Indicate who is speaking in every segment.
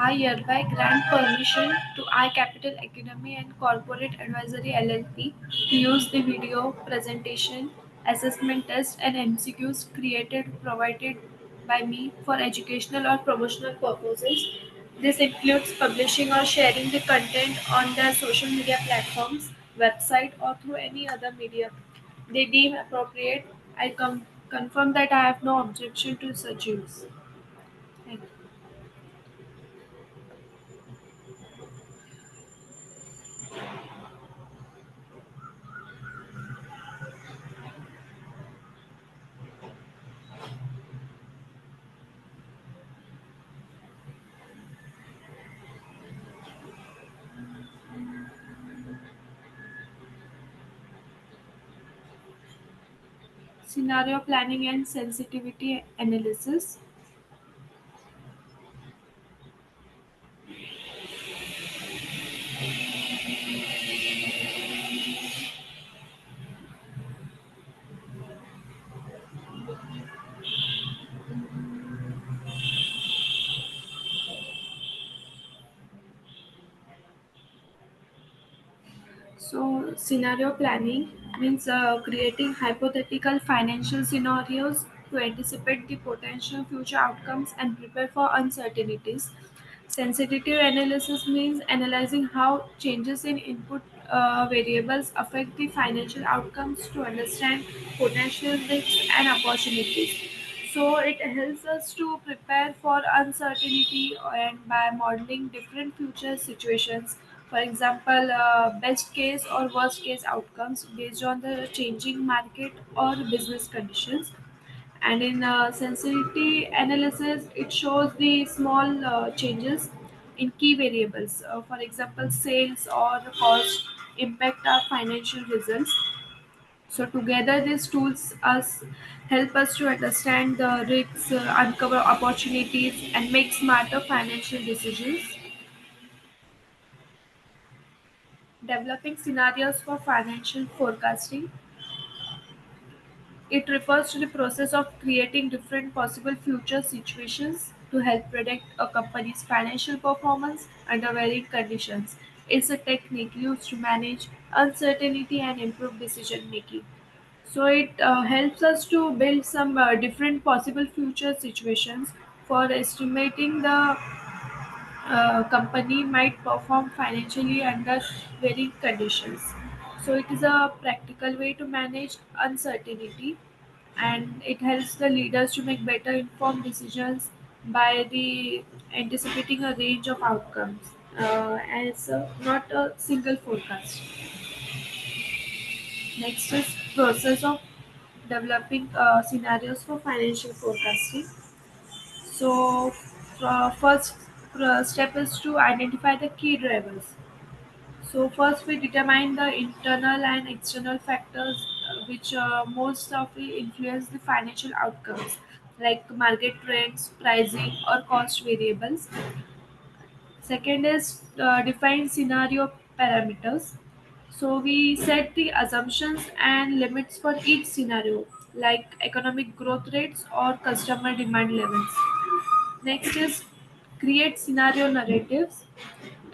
Speaker 1: I hereby grant permission to iCapital Academy and Corporate Advisory LLP to use the video presentation, assessment test, and MCQs provided by me for educational or promotional purposes. This includes publishing or sharing the content on their social media platforms, website, or through any other media they deem appropriate. Confirm that I have no objection to such use. Thank you. Scenario planning and sensitivity analysis. So, scenario planning means creating hypothetical financial scenarios to anticipate the potential future outcomes and prepare for uncertainties. Sensitive analysis means analyzing how changes in input variables affect the financial outcomes to understand potential risks and opportunities. So it helps us to prepare for uncertainty and by modeling different future situations. For example, best case or worst case outcomes based on the changing market or business conditions. And in sensitivity analysis, it shows the small changes in key variables. For example, sales or cost impact our financial results. So together, these tools us help us to understand the risks, uncover opportunities, and make smarter financial decisions. Developing scenarios for financial forecasting. It refers to the process of creating different possible future situations to help predict a company's financial performance under varying conditions. It's a technique used to manage uncertainty and improve decision making. So it helps us to build some different possible future situations for estimating the company might perform financially under varying conditions. So it is a practical way to manage uncertainty and it helps the leaders to make better informed decisions by the anticipating a range of outcomes as not a single forecast. Next is process of developing scenarios for financial forecasting. So first step is to identify the key drivers. So first we determine the internal and external factors which most of it influence the financial outcomes like market trends, pricing or cost variables. Second is define scenario parameters. So we set the assumptions and limits for each scenario like economic growth rates or customer demand levels. Next is create scenario narratives.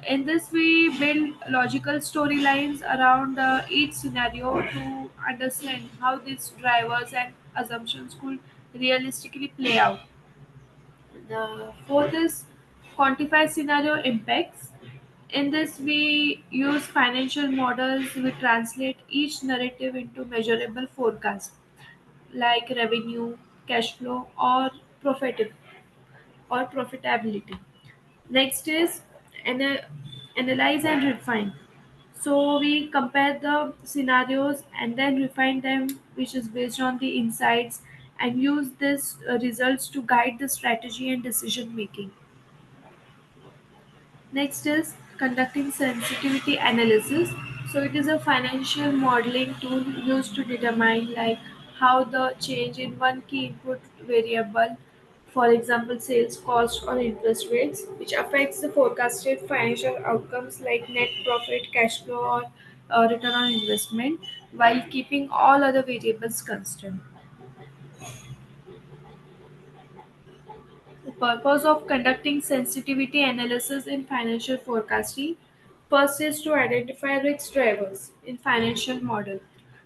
Speaker 1: In this, we build logical storylines around each scenario to understand how these drivers and assumptions could realistically play out. The fourth is quantify scenario impacts. In this, we use financial models. We translate each narrative into measurable forecasts like revenue, cash flow, or profit or profitability. Next is ana- analyze and refine. So we compare the scenarios and then refine them, which is based on the insights, and use this results to guide the strategy and decision making. Next is conducting sensitivity analysis. So it is a financial modeling tool used to determine like how the change in one key input variable, for example sales cost or interest rates, which affects the forecasted financial outcomes like net profit, cash flow or return on investment while keeping all other variables constant. Purpose of conducting sensitivity analysis in financial forecasting. First is to identify risk drivers in financial model.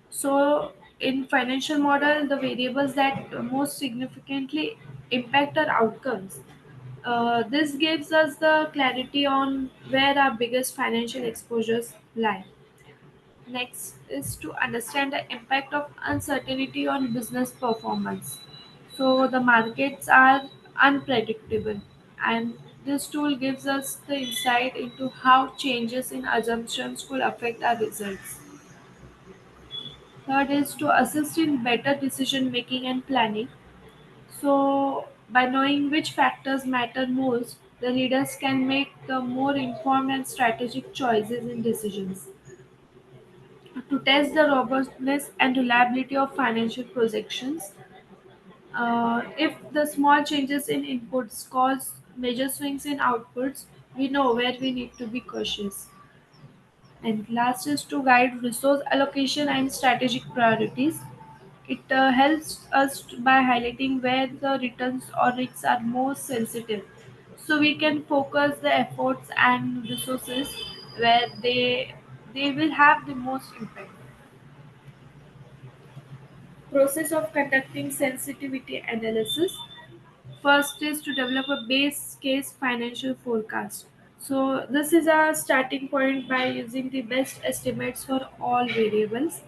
Speaker 1: So in financial model, the variables that most significantly impact our outcomes. This gives us the clarity on where our biggest financial exposures lie. Next is to understand the impact of uncertainty on business performance. So the markets are unpredictable, and this tool gives us the insight into how changes in assumptions could affect our results. Third is to assist in better decision making and planning. So by knowing which factors matter most, the leaders can make the more informed and strategic choices and decisions. To test the robustness and reliability of financial projections. If the small changes in inputs cause major swings in outputs, we know where we need to be cautious. And last is to guide resource allocation and strategic priorities. It helps us by highlighting where the returns or risks are most sensitive. So we can focus the efforts and resources where they will have the most impact. Process of conducting sensitivity analysis. First is to develop a base case financial forecast. So this is a starting point by using the best estimates for all variables.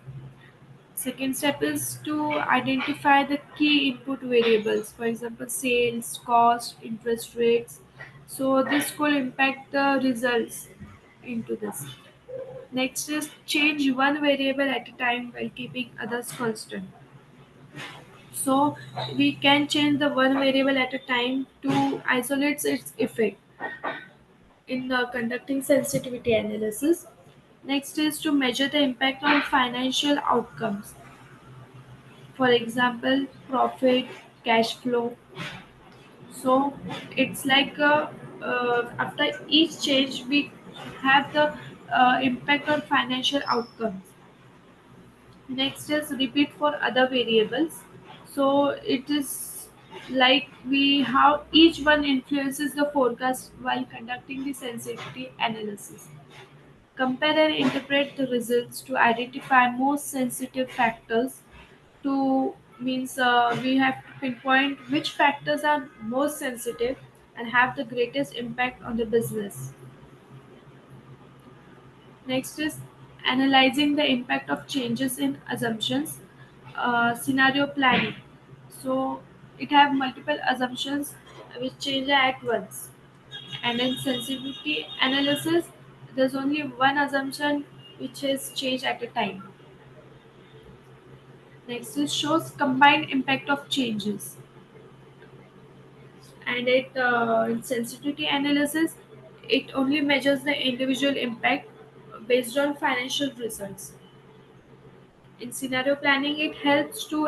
Speaker 1: Second step is to identify the key input variables, for example, sales, cost, interest rates. So this could impact the results into this. Next is change one variable at a time while keeping others constant. So we can change the one variable at a time to isolate its effect in conducting sensitivity analysis. Next is to measure the impact on financial outcomes. For example, profit, cash flow. So it's like after each change, we have the impact on financial outcomes. Next is repeat for other variables. So it is like we how each one influences the forecast while conducting the sensitivity analysis. Compare and interpret the results to identify most sensitive factors. To means we have to pinpoint which factors are most sensitive and have the greatest impact on the business. Next is analyzing the impact of changes in assumptions. Scenario planning. So it have multiple assumptions which change at once. And in sensitivity analysis, there's only one assumption which is changed at a time. Next is shows combined impact of changes. And in sensitivity analysis, it only measures the individual impact based on financial results. In scenario planning, it helps to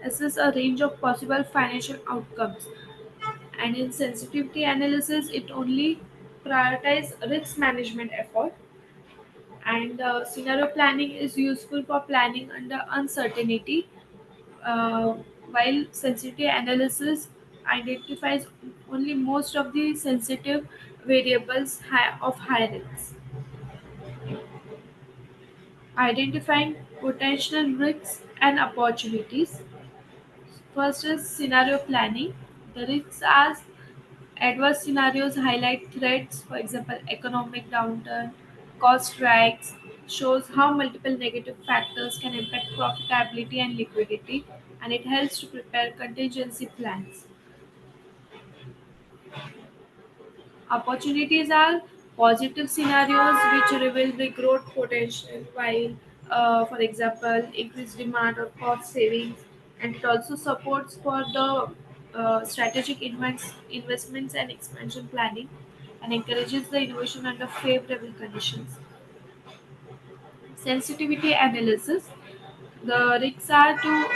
Speaker 1: assess a range of possible financial outcomes. And in sensitivity analysis, it only prioritize risk management effort. And scenario planning is useful for planning under uncertainty, uh, while sensitivity analysis identifies only most of the sensitive variables of high risks. Identifying potential risks and opportunities. First is scenario planning. The risks are adverse scenarios highlight threats, for example, economic downturn, cost strikes, shows how multiple negative factors can impact profitability and liquidity, and it helps to prepare contingency plans. Opportunities are positive scenarios which reveal the growth potential, while, for example, increased demand or cost savings, and it also supports for the strategic investments and expansion planning, and encourages the innovation under favorable conditions. Sensitivity analysis. The risks are to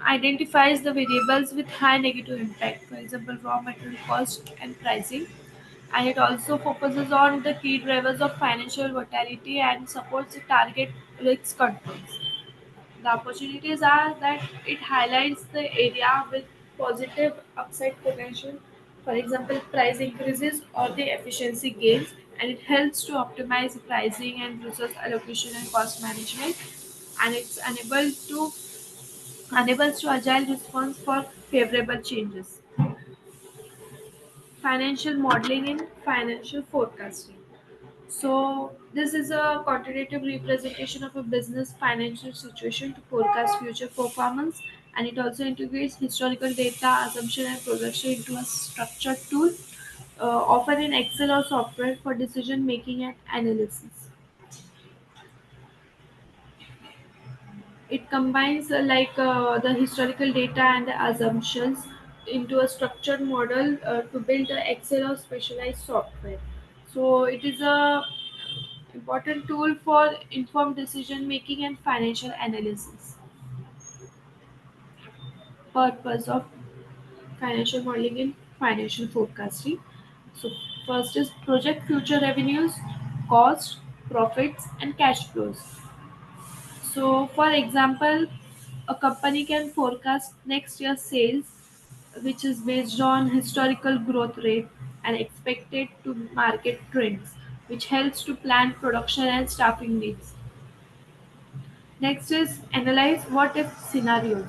Speaker 1: identifies the variables with high negative impact, for example, raw material cost and pricing, and it also focuses on the key drivers of financial volatility and supports the target risk controls. The opportunities are that it highlights the area with positive upside potential, for example, price increases or the efficiency gains, and it helps to optimize pricing and resource allocation and cost management, and it's enables to agile response for favorable changes. Financial modeling and financial forecasting. So this is a quantitative representation of a business financial situation to forecast future performance, and it also integrates historical data, assumption, and projection into a structured tool, often in Excel or software for decision making and analysis. It combines the historical data and the assumptions into a structured model to build a Excel or specialized software. So it is a important tool for informed decision making and financial analysis. Purpose of financial modeling and financial forecasting. So first is project future revenues, cost, profits, and cash flows. So for example, a company can forecast next year's sales, which is based on historical growth rate and expected to market trends, which helps to plan production and staffing needs. Next is analyze what if scenarios.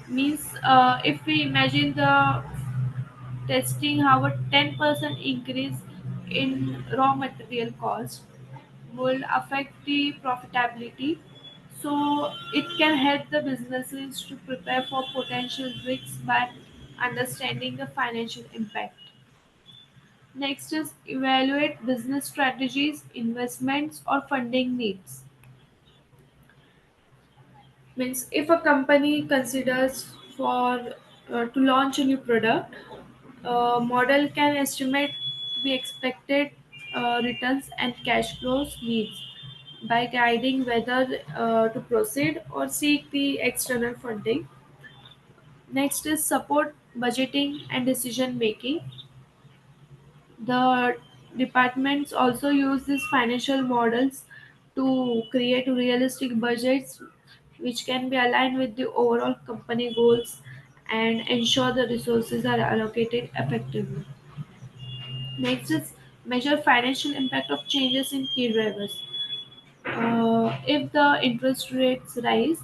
Speaker 1: Means if we imagine the testing how a 10% increase in raw material cost will affect the profitability. So it can help the businesses to prepare for potential risks by understanding the financial impact. Next is evaluate business strategies, investments, or funding needs. Means if a company considers for to launch a new product, a model can estimate the expected returns and cash flows needs by guiding whether to proceed or seek the external funding. Next is support budgeting and decision making. The departments also use these financial models to create realistic budgets which can be aligned with the overall company goals and ensure the resources are allocated effectively. Next is measure financial impact of changes in key drivers. If the interest rates rise,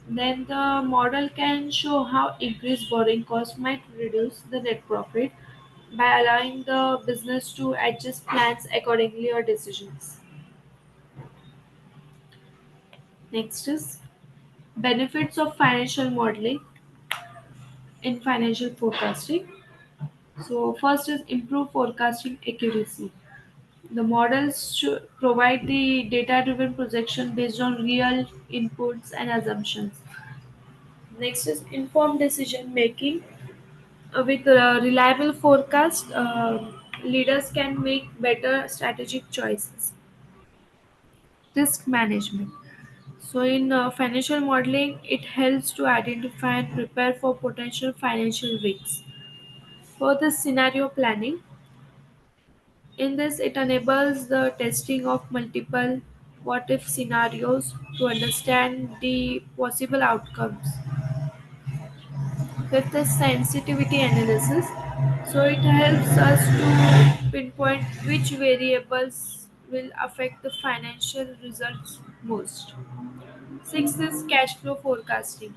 Speaker 1: then the model can show how increased borrowing costs might reduce the net profit by allowing the business to adjust plans accordingly or decisions. Next is benefits of financial modeling in financial forecasting. So first is improve forecasting accuracy. The models should provide the data-driven projection based on real inputs and assumptions. Next is informed decision making. With a reliable forecast, leaders can make better strategic choices. Risk management. So, in financial modeling, it helps to identify and prepare for potential financial risks. For the scenario planning, in this, it enables the testing of multiple what if scenarios to understand the possible outcomes. Fifth is sensitivity analysis. So it helps us to pinpoint which variables will affect the financial results most. Sixth is cash flow forecasting.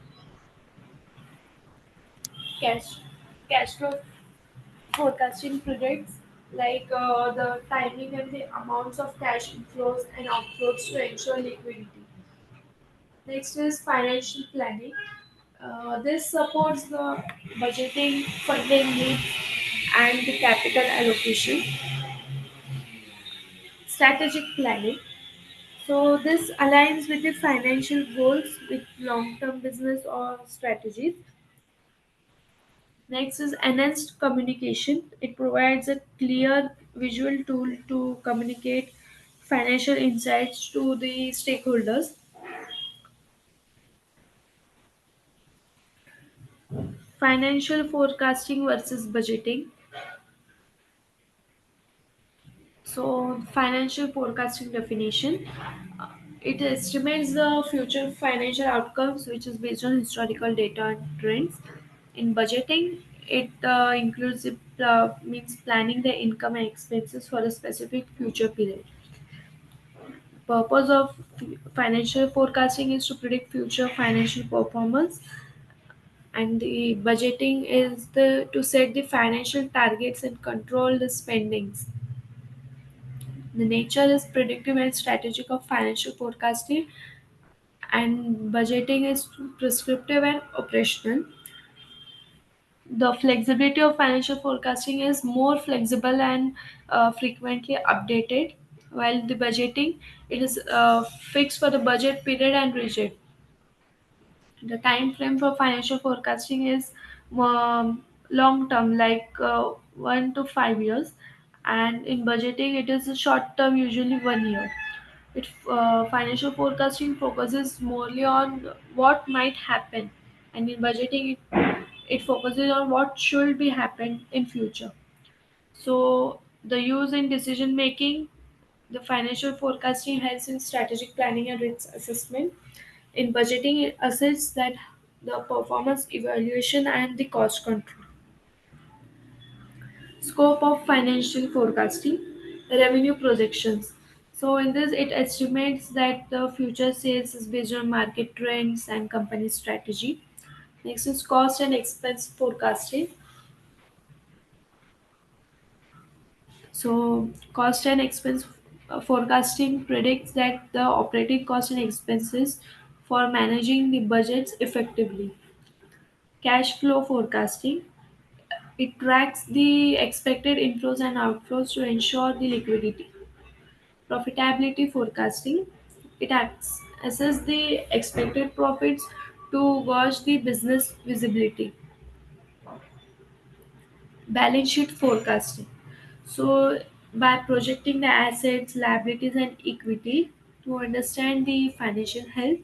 Speaker 1: Cash cash flow forecasting predicts the timing and the amounts of cash inflows and outflows to ensure liquidity. Next is financial planning. This supports the budgeting, funding needs, and the capital allocation. Strategic planning. So this aligns with the financial goals with long-term business or strategies. Next is enhanced communication. It provides a clear visual tool to communicate financial insights to the stakeholders. Financial forecasting versus budgeting. So, financial forecasting definition. It estimates the future financial outcomes, which is based on historical data and trends. In budgeting, it includes means planning the income and expenses for a specific future period. Purpose of financial forecasting is to predict future financial performance, and the budgeting is the to set the financial targets and control the spendings. The nature is predictive and strategic of financial forecasting, and budgeting is prescriptive and operational. The flexibility of financial forecasting is more flexible and frequently updated, while the budgeting, it is fixed for the budget period and rigid. The time frame for financial forecasting is long term, like 1 to 5 years, and in budgeting, it is a short term, usually 1 year. Financial forecasting focuses morely on what might happen, and in budgeting, it focuses on what should be happen in future. So the use in decision making, the financial forecasting helps in strategic planning and risk assessment. In budgeting, it assets that the performance evaluation and the cost control. Scope of financial forecasting, revenue projections. So in this, it estimates that the future sales is based on market trends and company strategy. Next is cost and expense forecasting. So cost and expense forecasting predicts that the operating cost and expenses for managing the budgets effectively. Cash flow forecasting, it tracks the expected inflows and outflows to ensure the liquidity. Profitability forecasting, it acts assess the expected profits to gauge the business visibility. Balance sheet forecasting, so by projecting the assets, liabilities, and equity to understand the financial health,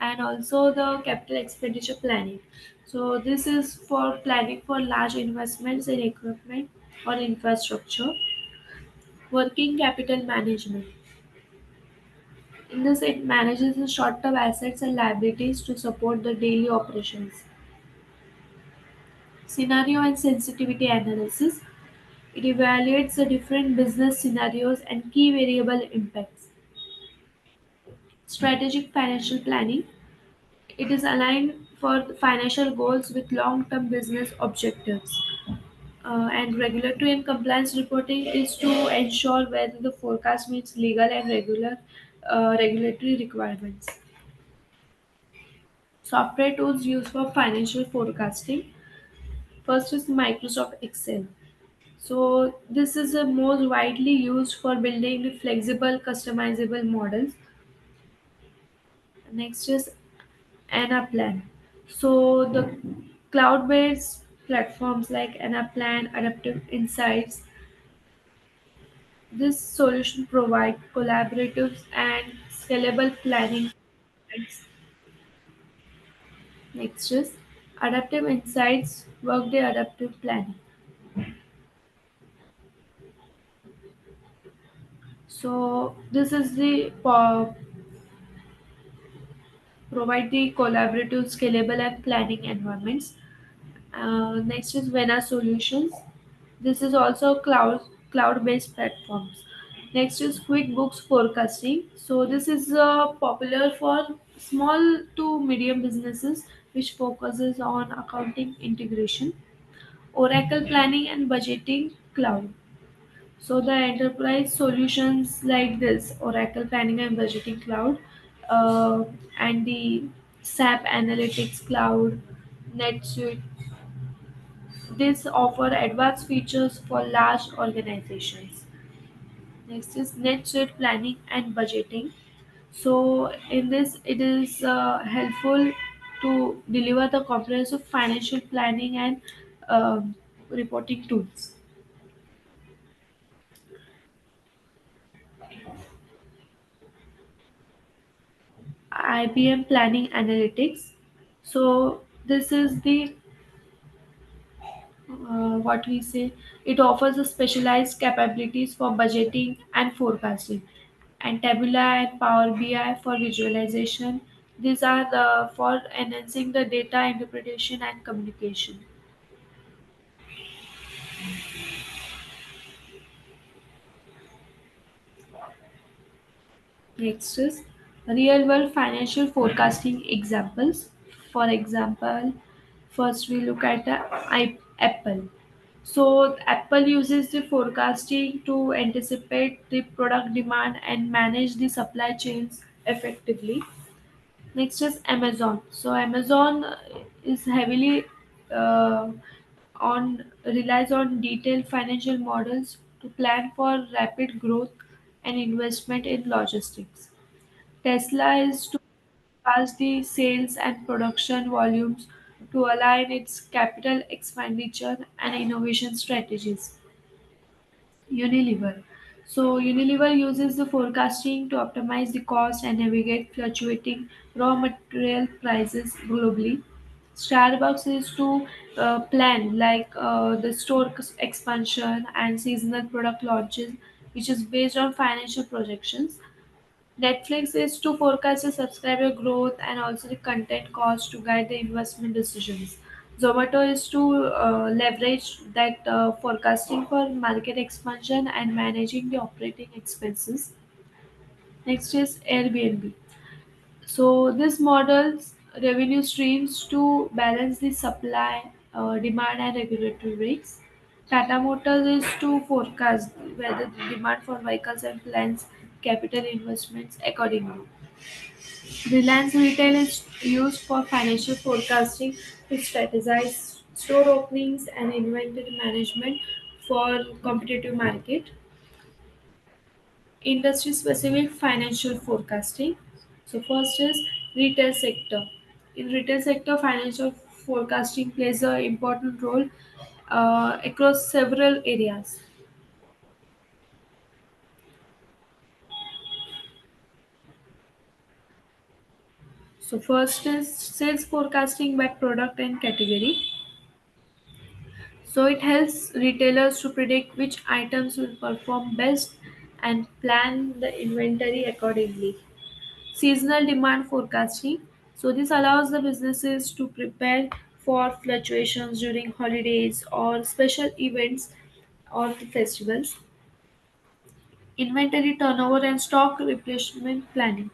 Speaker 1: and also the capital expenditure planning. So this is for planning for large investments in equipment or infrastructure. Working capital management, in this it manages the short-term assets and liabilities to support the daily operations. Scenario and sensitivity analysis, it evaluates the different business scenarios and key variable impacts. Strategic financial planning, it is aligned for financial goals with long-term business objectives. And regulatory and compliance reporting is to ensure whether the forecast meets legal and regulatory requirements. Software tools used for financial forecasting. First is Microsoft Excel. So this is the most widely used for building the flexible, customizable models. Next is Anaplan. So the cloud-based platforms like Anaplan, Adaptive Insights, this solution provide collaborative and scalable planning. Next is Adaptive Insights, Workday Adaptive Planning. So this is the provide the collaborative, scalable, and planning environments. Next is Vena Solutions. This is also cloud-based platforms. Next is QuickBooks Forecasting. So this is popular for small to medium businesses, which focuses on accounting integration. Oracle Planning and Budgeting Cloud. So the enterprise solutions like this, Oracle Planning and Budgeting Cloud, uh, and the SAP Analytics Cloud, NetSuite, these offer advanced features for large organizations. Next is NetSuite Planning and Budgeting. So in this, it is helpful to deliver the comprehensive financial planning and reporting tools. IBM Planning Analytics. So this is the what we say. It offers a specialized capabilities for budgeting and forecasting, and Tabula and Power BI for visualization, These are for enhancing the data interpretation and communication. Next is real world financial forecasting examples. For example, first we look at Apple. So Apple uses the forecasting to anticipate the product demand and manage the supply chains effectively. Next is Amazon. So Amazon is heavily uh, on relies on detailed financial models to plan for rapid growth and investment in logistics. Tesla is to forecast the sales and production volumes to align its capital expenditure and innovation strategies. Unilever. So Unilever uses the forecasting to optimize the cost and navigate fluctuating raw material prices globally. Starbucks is to plan the store expansion and seasonal product launches, which is based on financial projections. Netflix is to forecast the subscriber growth and also the content cost to guide the investment decisions. Zomato is to leverage that forecasting for market expansion and managing the operating expenses. Next is Airbnb. So this models revenue streams to balance the supply, demand and regulatory risks. Tata Motors is to forecast whether the demand for vehicles and plans capital investments accordingly. Reliance Retail is used for financial forecasting to strategize store openings and inventory management for competitive market. Industry specific financial forecasting. So first is retail sector. In retail sector, financial forecasting plays an important role across several areas. So first is sales forecasting by product and category. So it helps retailers to predict which items will perform best and plan the inventory accordingly. Seasonal demand forecasting. So this allows the businesses to prepare for fluctuations during holidays or special events or the festivals. Inventory turnover and stock replenishment planning.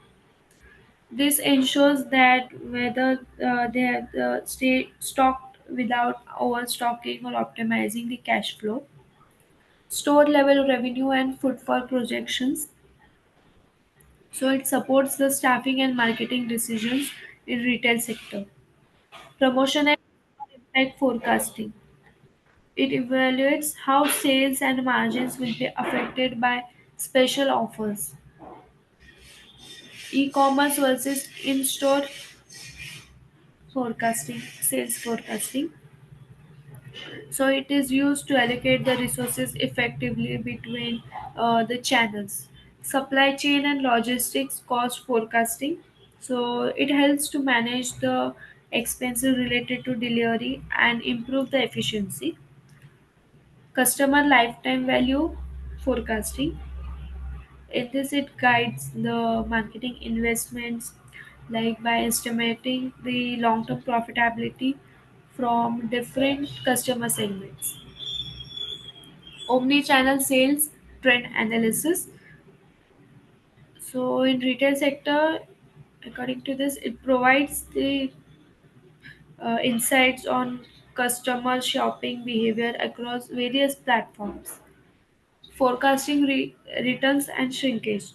Speaker 1: This ensures that whether they have stay stocked without overstocking or optimizing the cash flow. Store level revenue and footfall projections. So it supports the staffing and marketing decisions in retail sector. Promotion and impact forecasting. It evaluates how sales and margins will be affected by special offers. E-commerce versus in-store forecasting, sales forecasting. So it is used to allocate the resources effectively between the channels. Supply chain and logistics cost forecasting. So it helps to manage the expenses related to delivery and improve the efficiency. Customer lifetime value forecasting. In this, it guides the marketing investments like by estimating the long-term profitability from different customer segments. Omni-channel sales trend analysis. So in retail sector, according to this, it provides the insights on customer shopping behavior across various platforms, forecasting returns and shrinkage.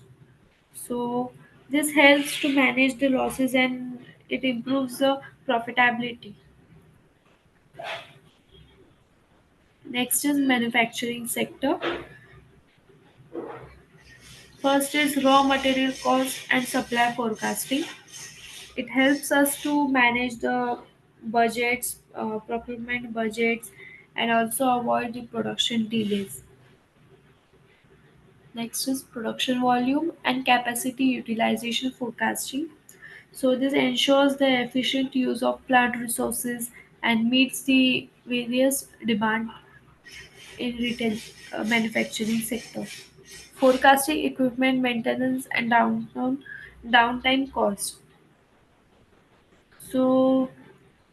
Speaker 1: So this helps to manage the losses and it improves the profitability. Next is manufacturing sector. First is raw material cost and supply forecasting. It helps us to manage the budgets, procurement budgets, and also avoid the production delays. Next is production volume and capacity utilization forecasting. So this ensures the efficient use of plant resources and meets the various demand in retail manufacturing sector. Forecasting equipment maintenance and downtime cost. So,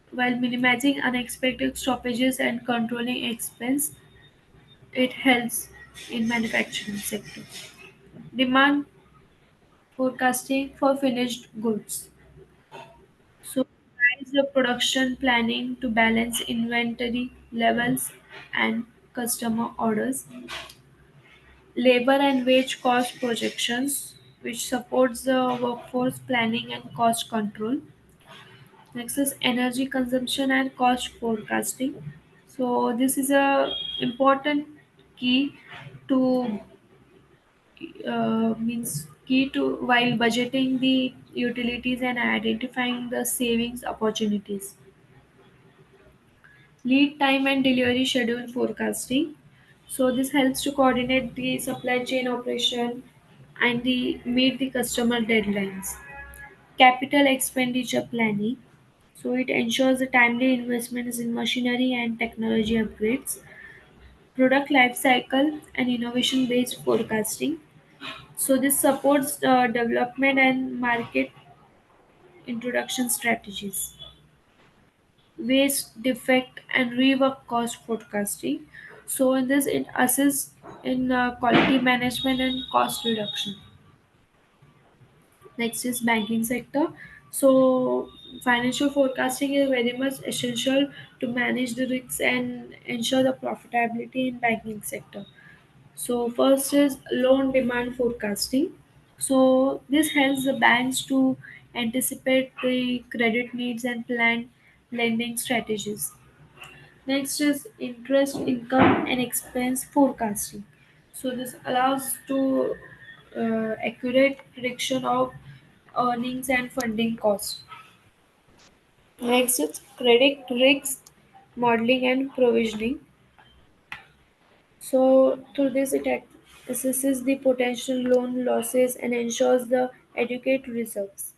Speaker 1: while minimizing unexpected stoppages and controlling expense, it helps in manufacturing sector. Demand forecasting for finished goods. So, provides the production planning to balance inventory levels and customer orders. Labor and wage cost projections, which supports the workforce planning and cost control. Next is energy consumption and cost forecasting. So this is a important key to means key to while budgeting the utilities and identifying the savings opportunities. Lead time and delivery schedule forecasting. So this helps to coordinate the supply chain operation and the meet the customer deadlines. Capital expenditure planning. So it ensures the timely investments in machinery and technology upgrades. Product life cycle and innovation based forecasting. So this supports development and market introduction strategies. Waste, defect, and rework cost forecasting. So in this, it assists in quality management and cost reduction. Next is banking sector. So financial forecasting is very much essential to manage the risks and ensure the profitability in banking sector. So first is loan demand forecasting. So this helps the banks to anticipate the credit needs and plan lending strategies. Next is interest income and expense forecasting. So this allows to accurate prediction of earnings and funding costs. Next is credit risk modeling and provisioning. So through this it assesses the potential loan losses and ensures the adequate reserves.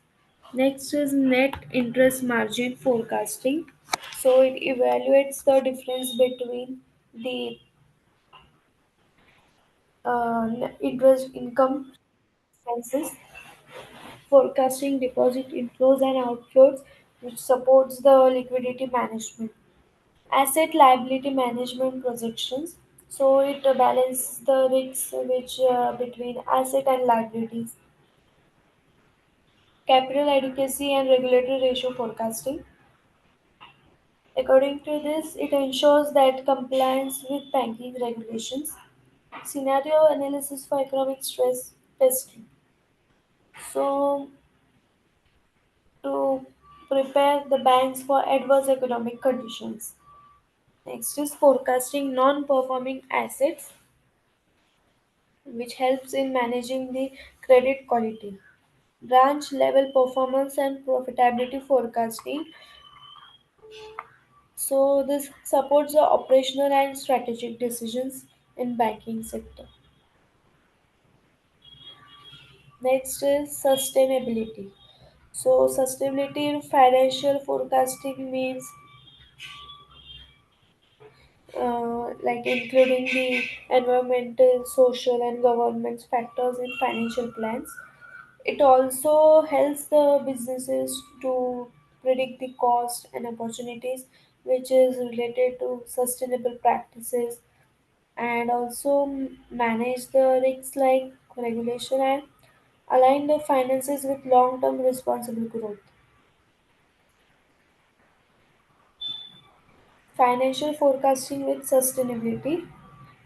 Speaker 1: Next is net interest margin forecasting. So it evaluates the difference between the interest income expenses, forecasting deposit inflows and outflows, which supports the liquidity management. Asset liability management projections. So it balances the risks which between asset and liabilities. Capital adequacy and regulatory ratio forecasting. According to this, it ensures that compliance with banking regulations. Scenario analysis for economic stress testing. So to prepare the banks for adverse economic conditions. Next is forecasting non-performing assets, which helps in managing the credit quality. Branch level performance and profitability forecasting. So this supports the operational and strategic decisions in banking sector. Next is sustainability. So sustainability in financial forecasting means like including the environmental, social, and governance factors in financial plans. It also helps the businesses to predict the cost and opportunities which is related to sustainable practices and also manage the risks like regulation and align the finances with long-term responsible growth. Financial forecasting with sustainability,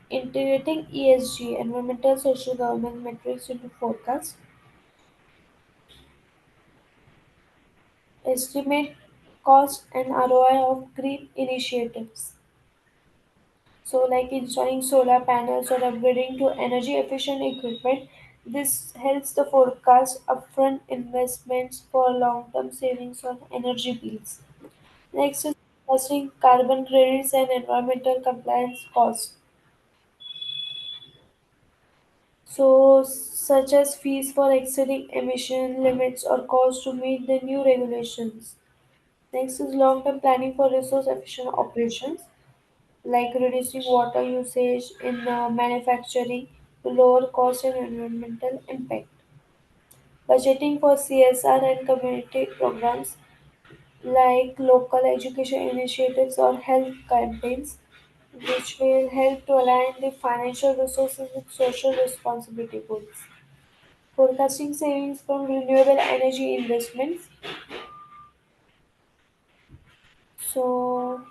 Speaker 1: integrating ESG, environmental, social, government metrics into forecast, estimate cost and ROI of green initiatives. So, like installing solar panels or upgrading to energy efficient equipment, this helps the forecast upfront investments for long term savings on energy bills. Next is forecasting carbon credits and environmental compliance costs. So, such as fees for exceeding emission limits or costs to meet the new regulations. Next is long term planning for resource efficient operations, like reducing water usage in manufacturing to lower cost and environmental impact. Budgeting for CSR and community programs, like local education initiatives or health campaigns, which will help to align the financial resources with social responsibility goals. Forecasting savings from renewable energy investments. So,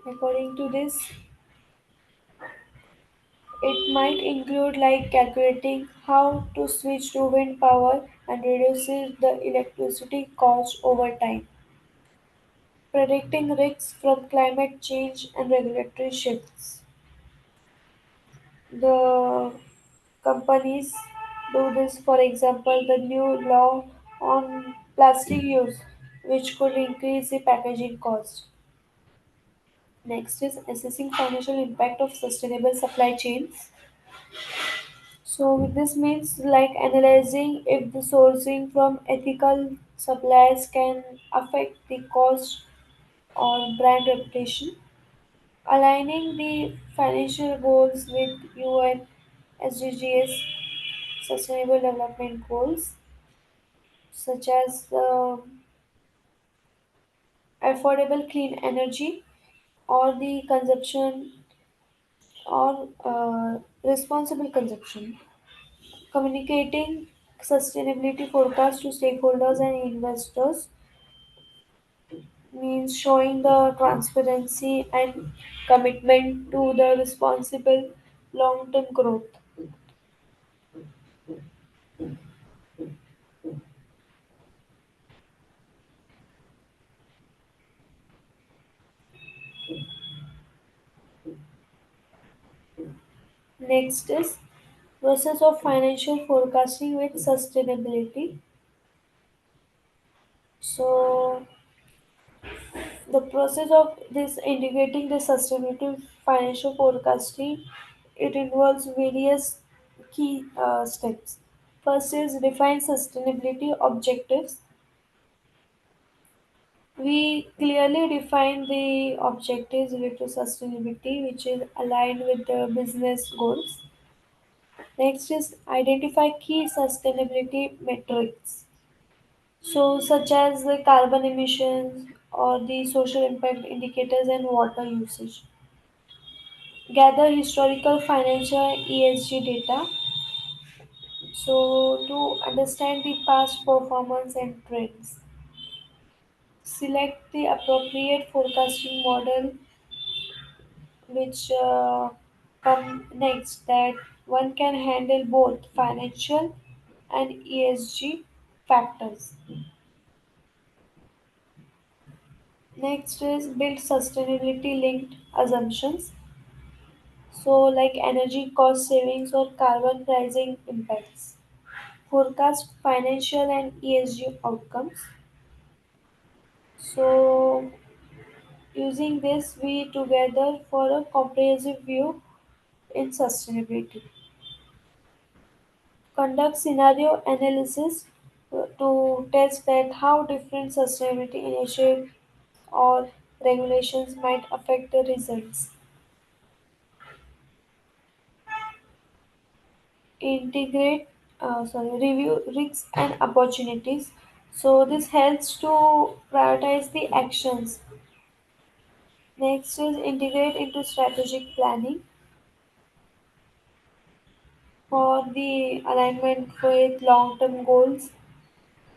Speaker 1: according to this, it might include like calculating how to switch to wind power and reduces the electricity cost over time, predicting risks from climate change and regulatory shifts. The companies do this, for example, the new law on plastic use, which could increase the packaging cost. Next is assessing financial impact of sustainable supply chains. So this means like analyzing if the sourcing from ethical suppliers can affect the cost or brand reputation, aligning the financial goals with UN SDGs sustainable development goals such as affordable clean energy or the consumption or responsible consumption, communicating sustainability forecast to stakeholders and investors means showing the transparency and commitment to the responsible long-term growth. Next is process of financial forecasting with sustainability. So the process of this integrating the sustainability financial forecasting, it involves various key steps. First is define sustainability objectives. We clearly define the objectives related to sustainability, which is aligned with the business goals. Next is identify key sustainability metrics. So, such as the carbon emissions or the social impact indicators and water usage. Gather historical financial ESG data. So, to understand the past performance and trends. Select the appropriate forecasting model which come next that one can handle both financial and ESG factors. Next is build sustainability linked assumptions. So, like energy cost savings or carbon pricing impacts. Forecast financial and ESG outcomes. So, using this, we together for a comprehensive view in sustainability. Conduct scenario analysis to test that how different sustainability initiatives or regulations might affect the results. Integrate, review risks and opportunities. So this helps to prioritize the actions. Next is integrate into strategic planning for the alignment with long-term goals.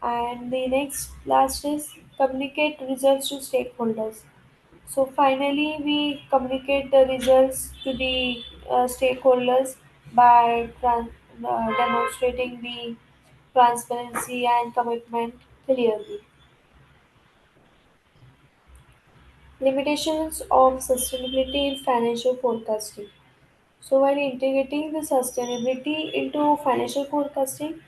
Speaker 1: And the next last is communicate results to stakeholders. So finally, we communicate the results to the stakeholders by demonstrating the transparency and commitment clearly. Limitations of sustainability in financial forecasting. So while integrating the sustainability into financial forecasting,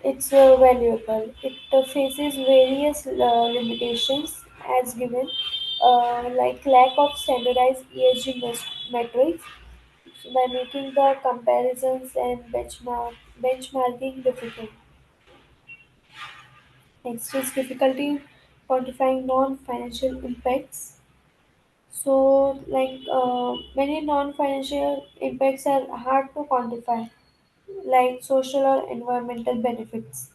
Speaker 1: it's valuable. It faces various limitations as given, like lack of standardized ESG metrics by making the comparisons and benchmarking difficult. Next is difficulty quantifying non-financial impacts. So, like many non-financial impacts are hard to quantify, like social or environmental benefits.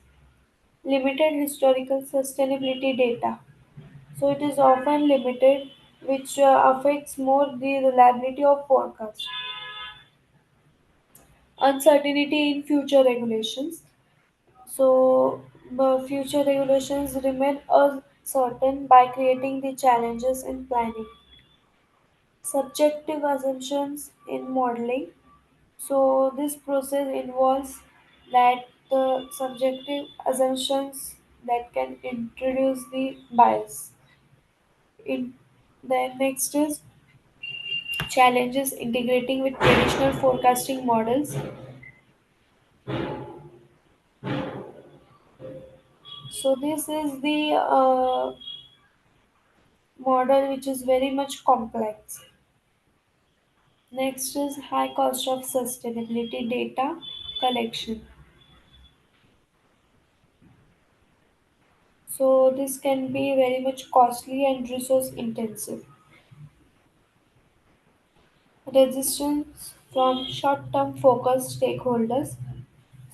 Speaker 1: limited historical sustainability data. So it is often limited, which affects more the reliability of forecast. Uncertainty in future regulations. So future regulations remain uncertain by creating the challenges in planning. Subjective assumptions in modeling. So this process involves that the subjective assumptions that can introduce the bias. In then next is challenges integrating with traditional forecasting models. So this is the model which is very much complex. Next is high cost of sustainability data collection. So this can be very much costly and resource intensive. Resistance from short-term focused stakeholders.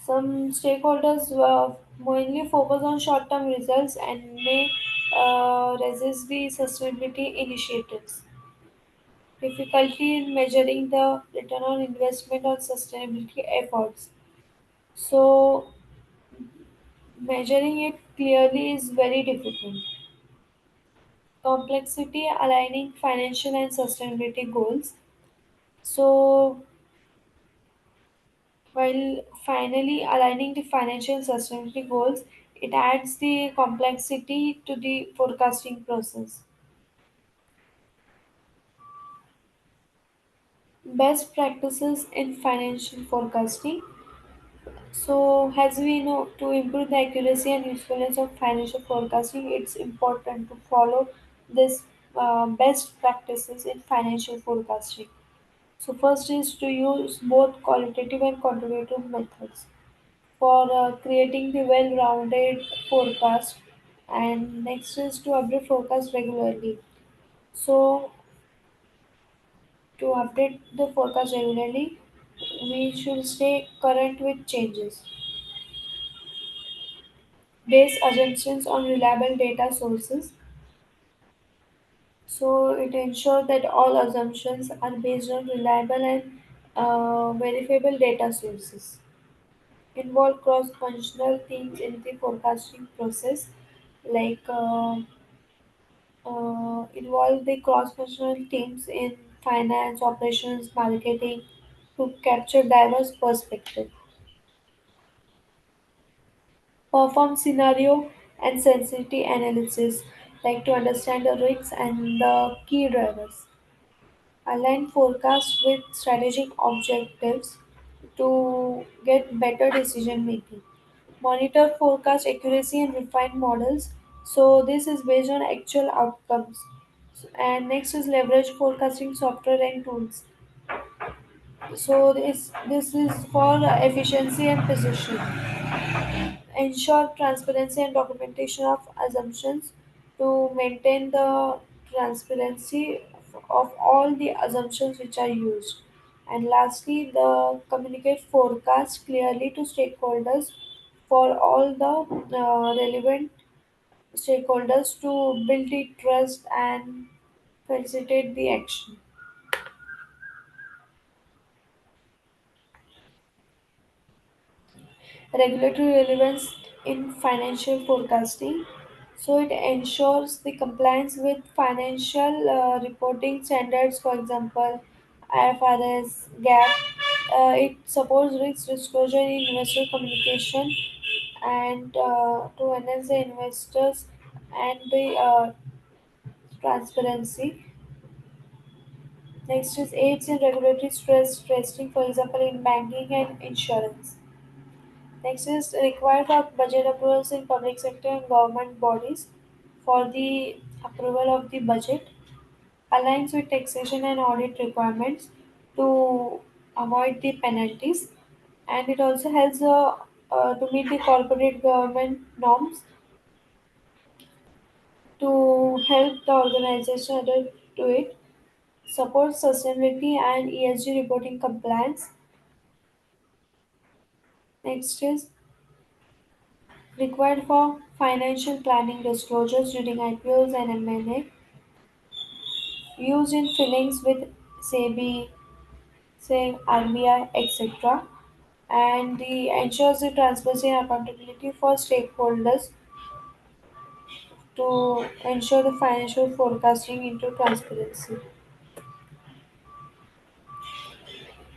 Speaker 1: Some stakeholders mainly focus on short-term results and may resist the sustainability initiatives. Difficulty in measuring the return on investment on sustainability efforts. So measuring it clearly is very difficult. Complexity aligning financial and sustainability goals. So while finally aligning the financial and sustainability goals, it adds the complexity to the forecasting process. Best practices in financial forecasting. So, as we know, to improve the accuracy and usefulness of financial forecasting, it's important to follow this best practices in financial forecasting. So, first is to use both qualitative and quantitative methods for creating the well-rounded forecast, and next is to update forecast regularly. So, to update the forecast regularly, we should stay current with changes. Base assumptions on reliable data sources. So it ensures that all assumptions are based on reliable and verifiable data sources. Involve cross-functional teams in the forecasting process, like involve the cross-functional teams in finance, operations, marketing to capture diverse perspectives. Perform scenario and sensitivity analysis, like to understand the risks and the key drivers. Align forecasts with strategic objectives to get better decision making. Monitor forecast accuracy and refine models. So this is based on actual outcomes. And next is leverage forecasting software and tools. So this is for efficiency and precision. Ensure transparency and documentation of assumptions to maintain the transparency of all the assumptions which are used. And lastly, the communicate forecast clearly to stakeholders for all the relevant stakeholders to build the trust and facilitate the action. Regulatory relevance in financial forecasting. So it ensures the compliance with financial reporting standards, for example, IFRS, GAAP. It supports risk disclosure in investor communication and to enhance the investors and the transparency. Next is aids in regulatory stress testing, for example, in banking and insurance. Next is required for budget approvals in public sector and government bodies for the approval of the budget. Aligns with taxation and audit requirements to avoid the penalties. And it also helps to meet the corporate government norms to help the organization adhere to it. Supports sustainability and ESG reporting compliance. Next is required for financial planning disclosures during IPOs and M&A, used in filings with SEBI, say RBI, etc. And the ensures the transparency and accountability for stakeholders to ensure the financial forecasting into transparency.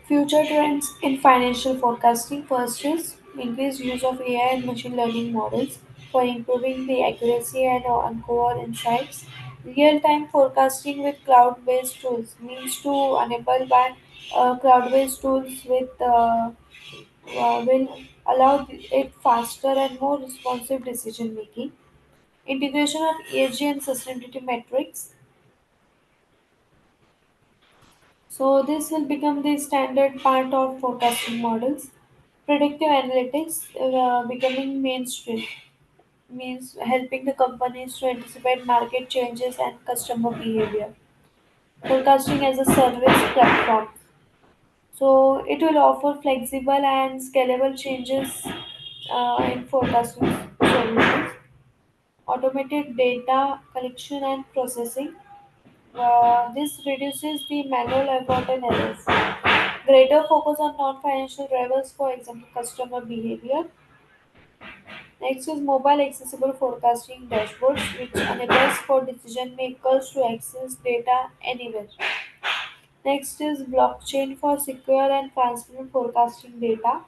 Speaker 1: Future trends in financial forecasting. First is increased use of AI and machine learning models for improving the accuracy and uncover insights. Real-time forecasting with cloud-based tools means to enable by cloud-based tools will allow it faster and more responsive decision making. Integration of ESG and sustainability metrics. So this will become the standard part of forecasting models. Predictive analytics becoming mainstream means helping the companies to anticipate market changes and customer behavior. Forecasting as a service platform. So it will offer flexible and scalable changes in forecasting solutions. Automated data collection and processing. This reduces the manual effort and errors. Greater focus on non-financial drivers, for example, customer behavior. Next is mobile accessible forecasting dashboards, which enables for decision makers to access data anywhere. Next is blockchain for secure and transparent forecasting data.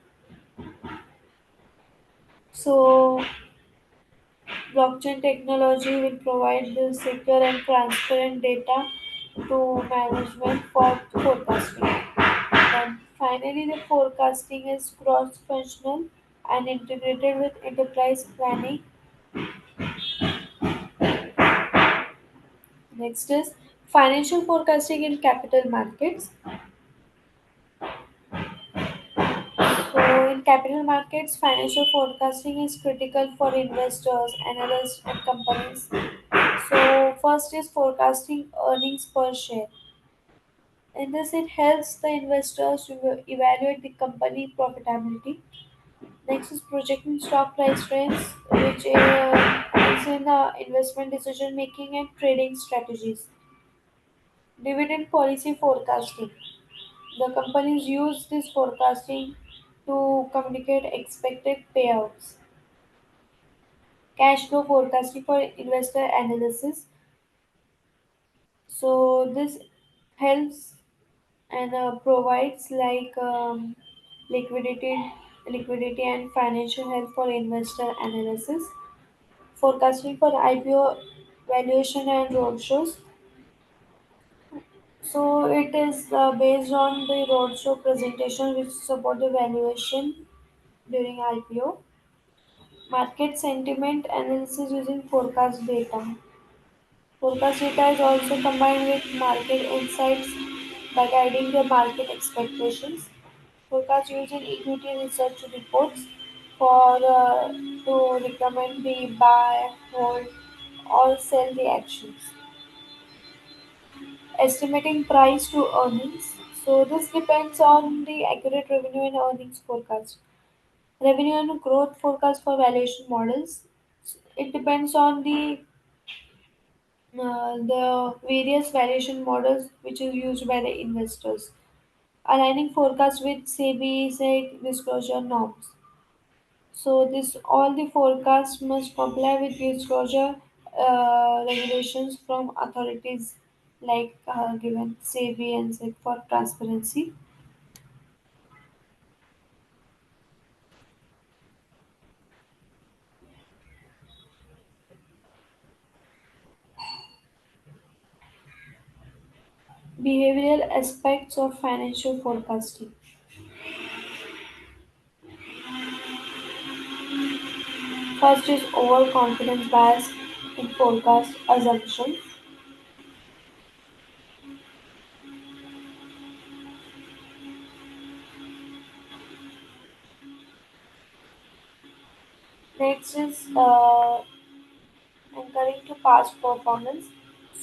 Speaker 1: So blockchain technology will provide the secure and transparent data to management for forecasting. And finally, the forecasting is cross-functional and integrated with enterprise planning. Next is financial forecasting in capital markets. So, in capital markets, financial forecasting is critical for investors, analysts, and companies. So, first is forecasting earnings per share. In this, it helps the investors to evaluate the company profitability. Next is projecting stock price trends, which is in investment decision making and trading strategies. Dividend policy forecasting. The companies use this forecasting to communicate expected payouts. Cash flow forecasting for investor analysis. So this helps and provides liquidity, liquidity and financial help for investor analysis. Forecasting for IPO valuation and roadshows. So it is based on the roadshow presentation which support the valuation during IPO. Market sentiment analysis using forecast data. Forecast data is also combined with market insights by guiding the market expectations. Forecast using equity research reports for to recommend the buy, hold, or sell the actions. Estimating price to earnings. So this depends on the accurate revenue and earnings forecast. Revenue and growth forecast for valuation models. It depends on the various valuation models which is used by the investors. Aligning forecast with SEBI disclosure norms. So this all the forecasts must comply with disclosure regulations from authorities like given SEBI and SEC for transparency. Behavioral aspects of financial forecasting. First is overconfidence bias in forecast assumptions. Next is anchoring to past performance.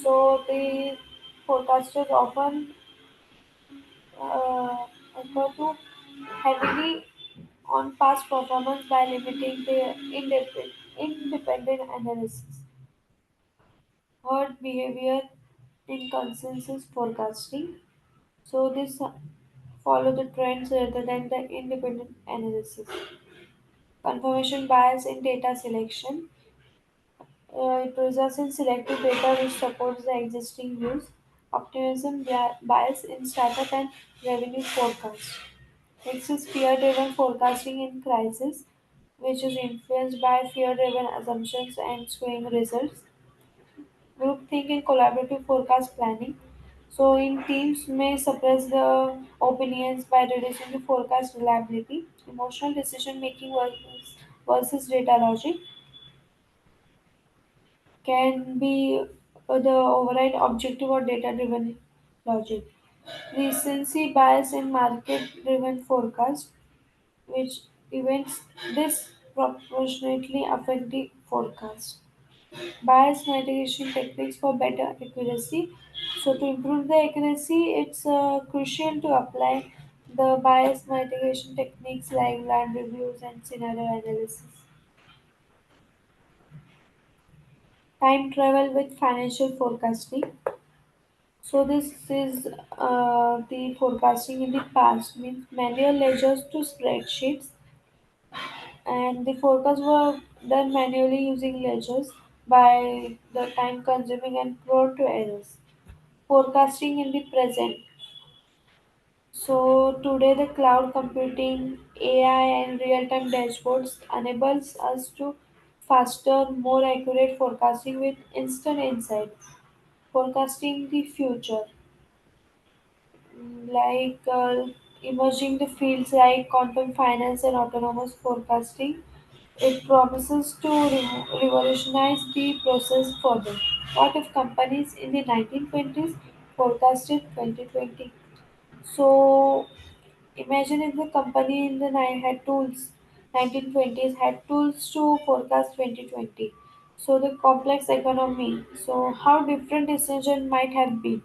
Speaker 1: So the forecasters often anchor to heavily on past performance by limiting the independent analysis. Herd behavior in consensus forecasting. So this follow the trends rather than the independent analysis. Confirmation bias in data selection. It results in selective data which supports the existing views. Optimism bias in startup and revenue forecast. Next is fear-driven forecasting in crisis, which is influenced by fear-driven assumptions and swing results. Groupthink and collaborative forecast planning. So, in teams may suppress the opinions by reducing the forecast reliability. Emotional decision making versus data logic can be the override objective or data driven logic. Recency bias in market driven forecast, which events disproportionately affect the forecast. Bias mitigation techniques for better accuracy. So, to improve the accuracy, it's crucial to apply the bias mitigation techniques like land reviews and scenario analysis. Time travel with financial forecasting. So, this is the forecasting in the past means manual ledgers to spreadsheets, and the forecasts were done manually using ledgers by the time consuming and prone to errors. Forecasting in the present. So today the cloud computing, AI and real-time dashboards enables us to faster, more accurate forecasting with instant insights. Forecasting the future, like emerging the fields like quantum finance and autonomous forecasting. It promises to revolutionize the process further. What if companies in the 1920s forecasted 2020? So imagine if the company in the 1920s had tools to forecast 2020. So the complex economy. So how different decision might have been.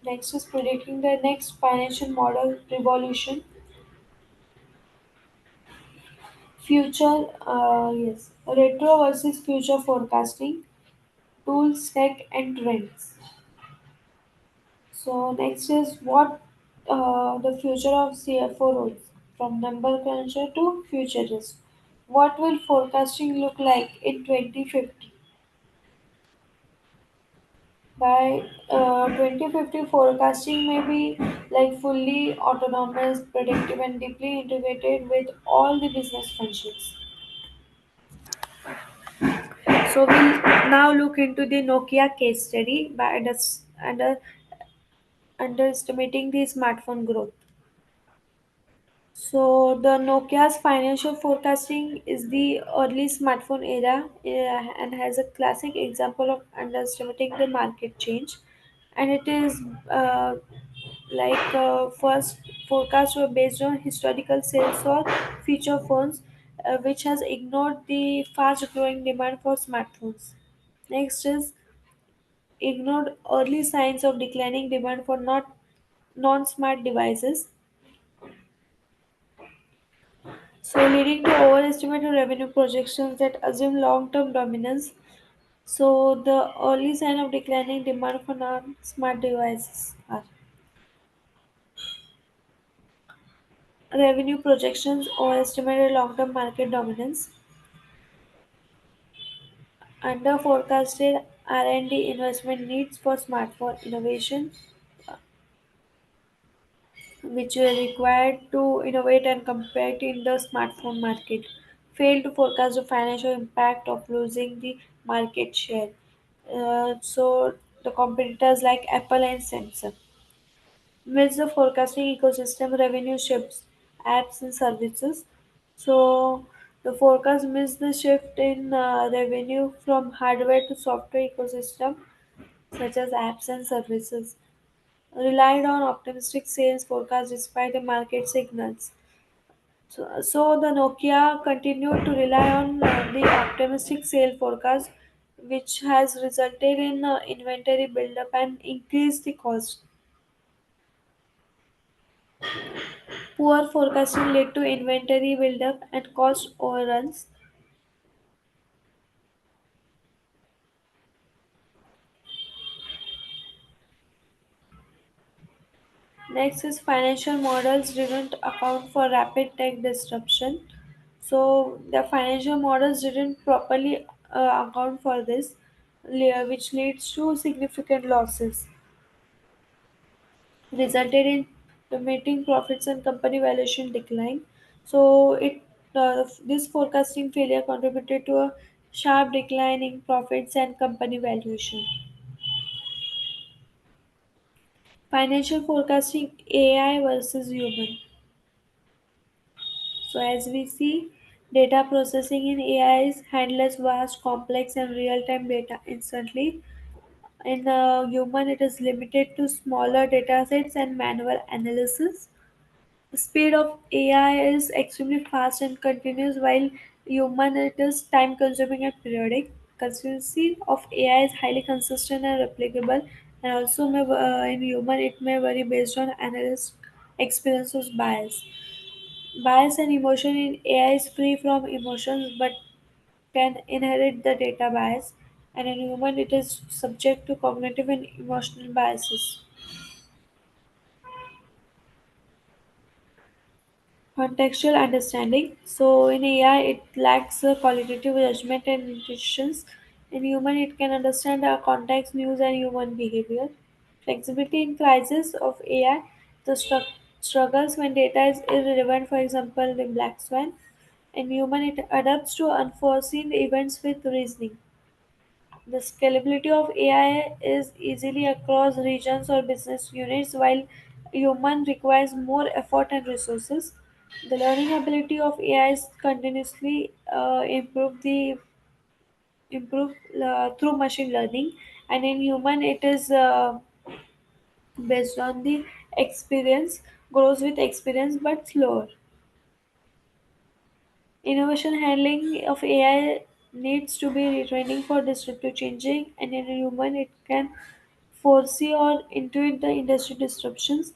Speaker 1: Next is predicting the next financial model revolution. Future, yes, retro versus future forecasting, tools, tech, and trends. So next is what the future of CFO roles, from number cruncher to futurist. What will forecasting look like in 2050? By 2050, forecasting may be like fully autonomous, predictive, and deeply integrated with all the business functions. So we'll now look into the Nokia case study by underestimating the smartphone growth. So the Nokia's financial forecasting is the early smartphone era and has a classic example of underestimating the market change. And it is first forecasts were based on historical sales for feature phones, which has ignored the fast growing demand for smartphones. Next is ignored early signs of declining demand for not non-smart devices, so leading to overestimated revenue projections that assume long-term dominance. So the early sign of declining demand for non-smart devices are revenue projections, overestimated long-term market dominance, under forecasted R&D investment needs for smartphone innovation, which were required to innovate and compete in the smartphone market, failed to forecast the financial impact of losing the market share. So the competitors like Apple and Samsung missed the forecasting ecosystem revenue shifts, apps and services. So the forecast missed the shift in revenue from hardware to software ecosystem such as apps and services, relied on optimistic sales forecasts despite the market signals. So the Nokia continued to rely on the optimistic sale forecast, which has resulted in inventory buildup and increased the cost. Poor forecasting led to inventory buildup and cost overruns. Next is financial models didn't account for rapid tech disruption. So the financial models didn't properly account for this, which leads to significant losses, resulted in plummeting profits and company valuation decline. So this forecasting failure contributed to a sharp decline in profits and company valuation. Financial forecasting AI versus human. So as we see, data processing in AI handles vast, complex, and real-time data instantly. In human, it is limited to smaller data sets and manual analysis. The speed of AI is extremely fast and continuous, while human it is time consuming and periodic. Consistency of AI is highly consistent and replicable, and also in human it may vary based on analyst experience or bias. Bias and emotion in AI is free from emotions but can inherit the data bias, and in human it is subject to cognitive and emotional biases. Contextual understanding. So in AI, it lacks qualitative judgment and intuitions. In human, it can understand our context, news, and human behavior. Flexibility in crisis of AI. The struggles when data is irrelevant, for example, the black swan. In human, it adapts to unforeseen events with reasoning. The scalability of AI is easily across regions or business units, while human requires more effort and resources. The learning ability of AI is continuously improve through machine learning, and in human it is based on the experience, grows with experience but slower. Innovation handling of AI needs to be retraining for disruptive changing, and in a human it can foresee or intuit the industry disruptions.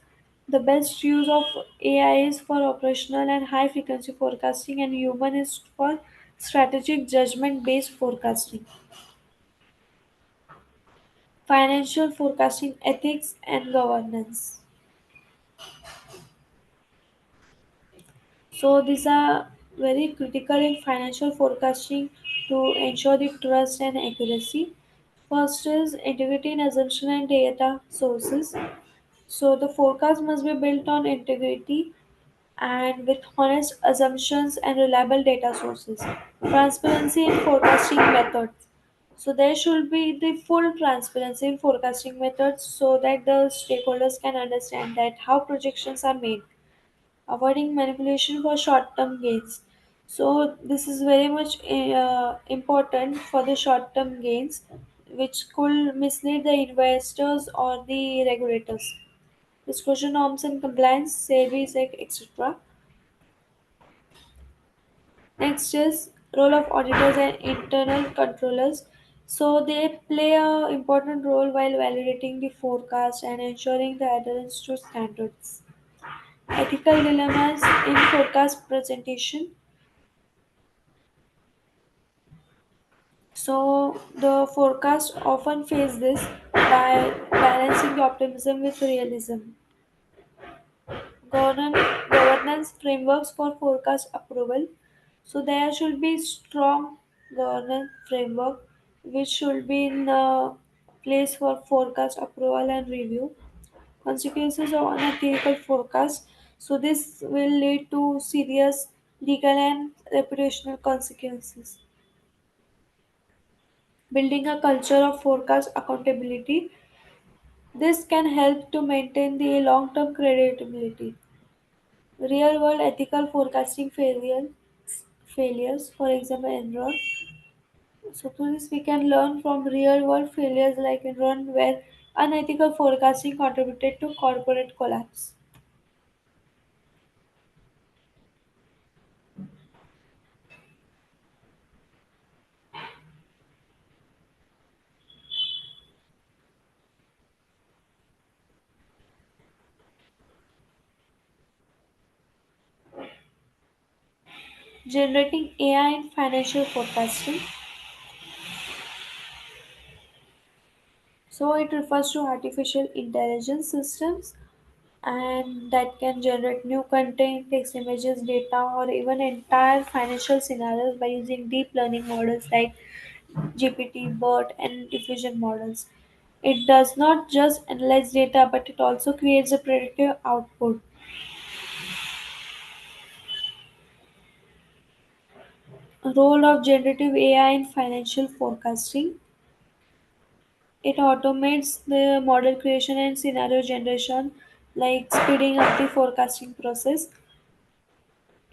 Speaker 1: The best use of AI is for operational and high frequency forecasting, and human is for strategic judgment based forecasting. Financial forecasting ethics and governance. So these are very critical in financial forecasting to ensure the trust and accuracy. First is integrity in assumption and data sources. So the forecast must be built on integrity and with honest assumptions and reliable data sources. Transparency in forecasting methods. So there should be the full transparency in forecasting methods so that the stakeholders can understand that how projections are made, avoiding manipulation for short-term gains. So this is very much important for the short-term gains, which could mislead the investors or the regulators. Disclosure norms and compliance, SEBI, SEC, etc. Next is role of auditors and internal controllers. So they play a important role while validating the forecast and ensuring the adherence to standards. Ethical dilemmas in forecast presentation. So the forecast often face this by balancing optimism with realism. Governance frameworks for forecast approval. So there should be strong governance framework which should be in place for forecast approval and review. Consequences of unethical forecast. So this will lead to serious legal and reputational consequences. Building a culture of forecast accountability. This can help to maintain the long-term credibility. Real-world ethical forecasting failures, for example, Enron. So through this we can learn from real-world failures like Enron, where unethical forecasting contributed to corporate collapse. Generating AI in financial forecasting. So it refers to artificial intelligence systems and that can generate new content, text, images, data, or even entire financial scenarios by using deep learning models like GPT, BERT, and diffusion models. It does not just analyze data, but it also creates a predictive output. Role of generative AI in financial forecasting. It automates the model creation and scenario generation, like speeding up the forecasting process.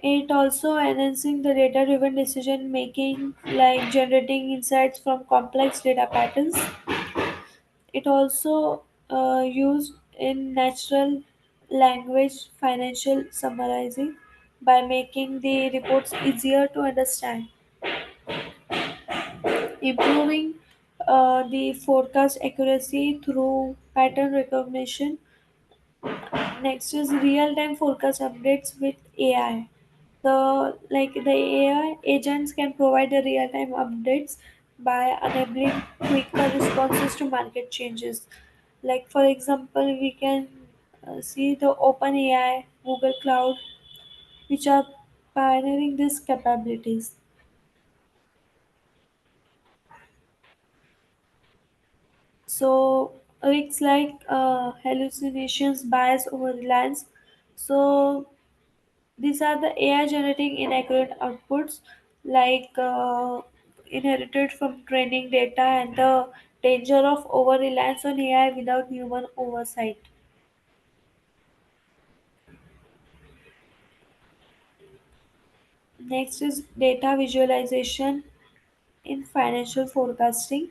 Speaker 1: It also enhancing the data-driven decision making, like generating insights from complex data patterns. It also used in natural language financial summarizing by making the reports easier to understand, improving the forecast accuracy through pattern recognition. Next is real-time forecast updates with AI. The AI agents can provide the real-time updates by enabling quicker responses to market changes. Like for example, we can see the OpenAI, Google Cloud, which are pioneering these capabilities. So risks like hallucinations, bias over reliance. So these are the AI generating inaccurate outputs like inherited from training data and the danger of over reliance on AI without human oversight. Next is data visualization in financial forecasting.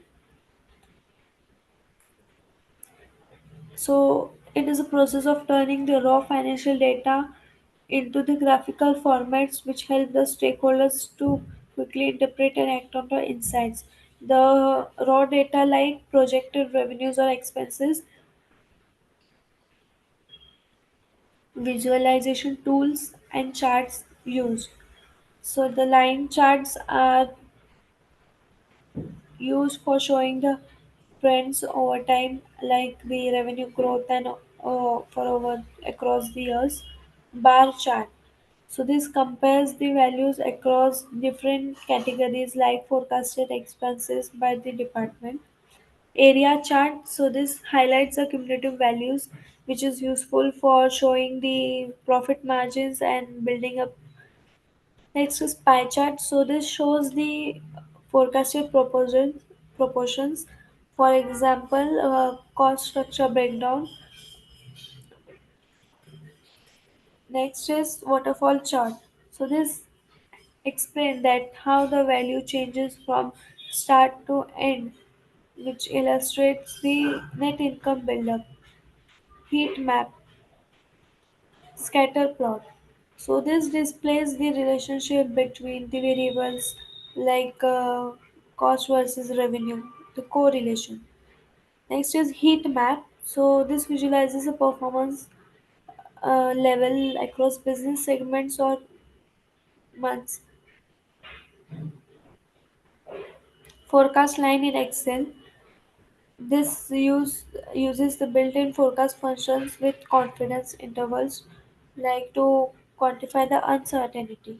Speaker 1: So it is a process of turning the raw financial data into the graphical formats which help the stakeholders to quickly interpret and act on the insights. The raw data like projected revenues or expenses, visualization tools and charts used. So the line charts are used for showing the trends over time, like the revenue growth and for over across the years. Bar chart. So this compares the values across different categories like forecasted expenses by the department. Area chart. So this highlights the cumulative values, which is useful for showing the profit margins and building up. Next is pie chart. So this shows the forecasted proportions. For example, cost structure breakdown. Next is waterfall chart. So this explain that how the value changes from start to end, which illustrates the net income buildup. Heat map, scatter plot. So this displays the relationship between the variables like cost versus revenue, the correlation. Next is heat map. So this visualizes the performance level across business segments or months. Forecast line in Excel. This uses the built-in forecast functions with confidence intervals, like to quantify the uncertainty.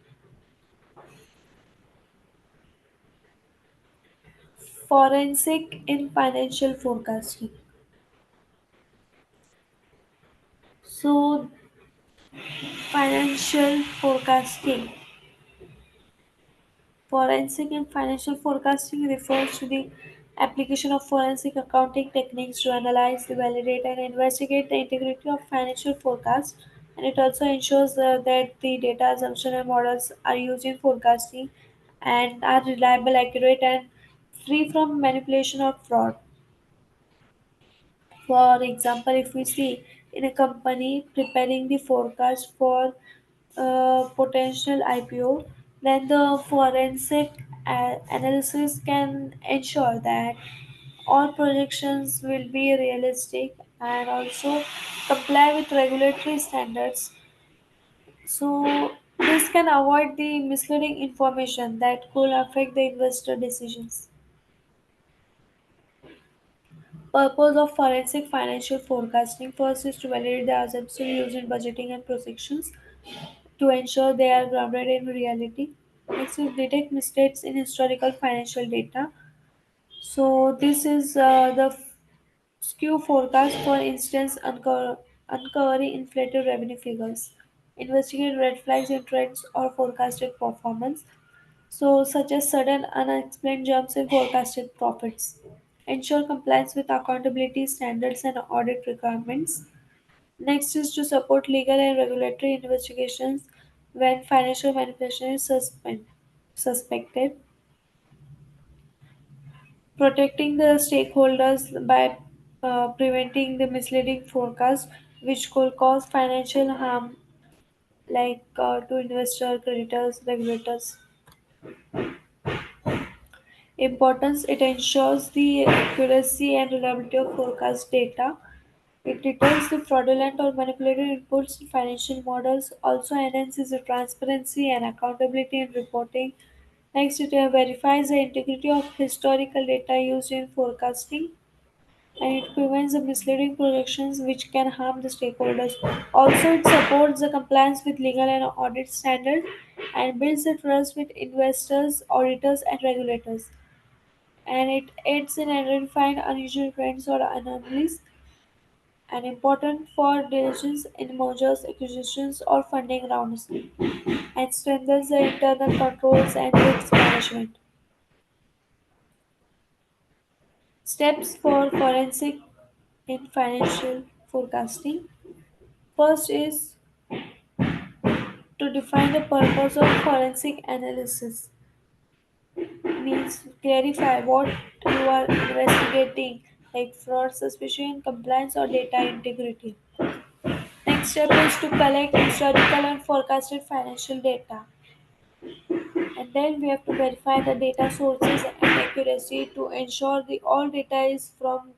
Speaker 1: Forensic in financial forecasting. So, financial forecasting. Forensic in financial forecasting refers to the application of forensic accounting techniques to analyze, validate, and investigate the integrity of financial forecasts. And it also ensures that the data assumption and models are used in forecasting and are reliable, accurate, and free from manipulation or fraud. For example, if we see in a company preparing the forecast for potential IPO, then the forensic analysis can ensure that all projections will be realistic and also comply with regulatory standards. So This can avoid the misleading information that could affect the investor decisions. Purpose of forensic financial forecasting first is to validate the assumptions used in budgeting and projections to ensure they are grounded in reality. Next is detect mistakes in historical financial data. So this is the skew forecast, for instance, uncovering inflated revenue figures, investigate red flags in trends or forecasted performance, so such as sudden unexplained jumps in forecasted profits. Ensure compliance with accountability standards and audit requirements. Next is to support legal and regulatory investigations when financial manipulation is suspected. Protecting the stakeholders by preventing the misleading forecast which could cause financial harm like to investor creditors regulators. Importance: it ensures the accuracy and reliability of forecast data. It detects the fraudulent or manipulated inputs in financial models, also enhances the transparency and accountability in reporting. Next, it verifies the integrity of historical data used in forecasting, and it prevents the misleading projections which can harm the stakeholders. Also, it supports the compliance with legal and audit standards and builds the trust with investors, auditors, and regulators. And it aids in identifying unusual trends or anomalies and important for decisions in mergers, acquisitions, or funding rounds, and strengthens the internal controls and risk management. Steps for forensic in financial forecasting. First is to define the purpose of forensic analysis, means clarify what you are investigating, like fraud, suspicion, compliance, or data integrity. Next step is to collect historical and forecasted financial data. And then we have to verify the data sources and accuracy to ensure the all data is from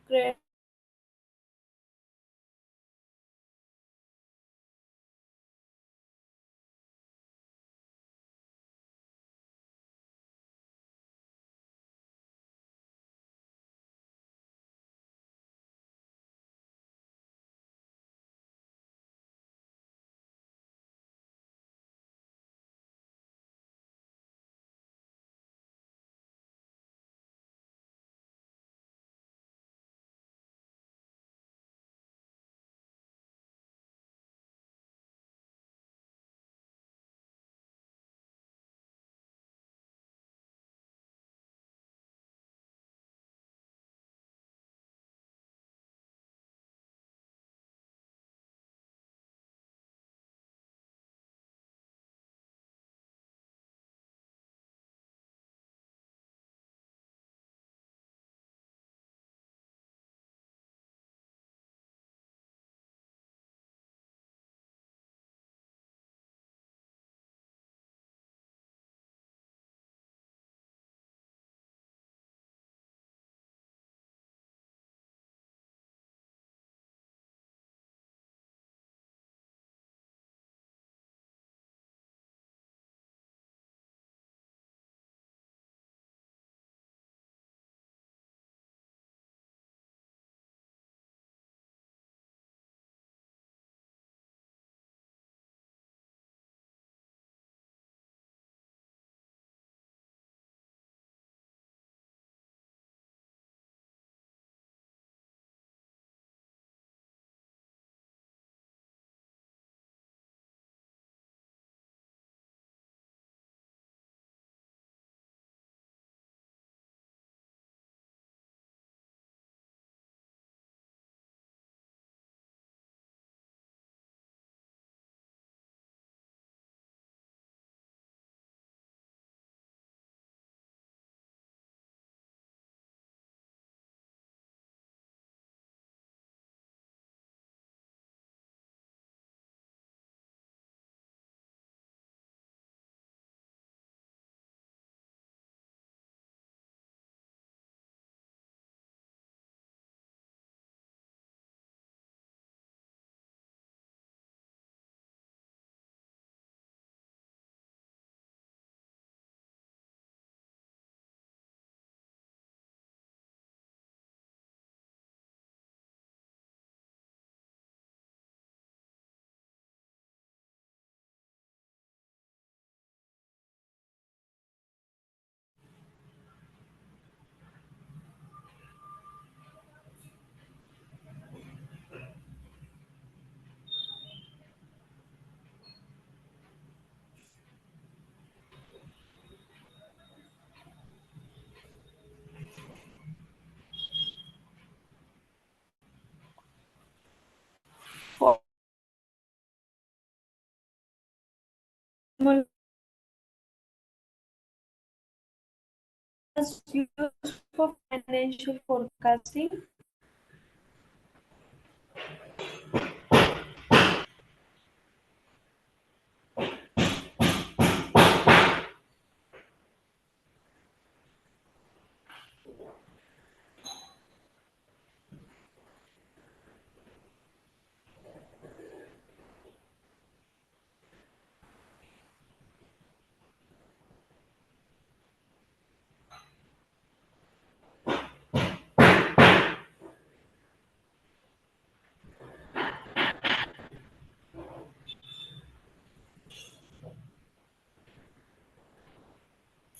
Speaker 1: used for financial forecasting.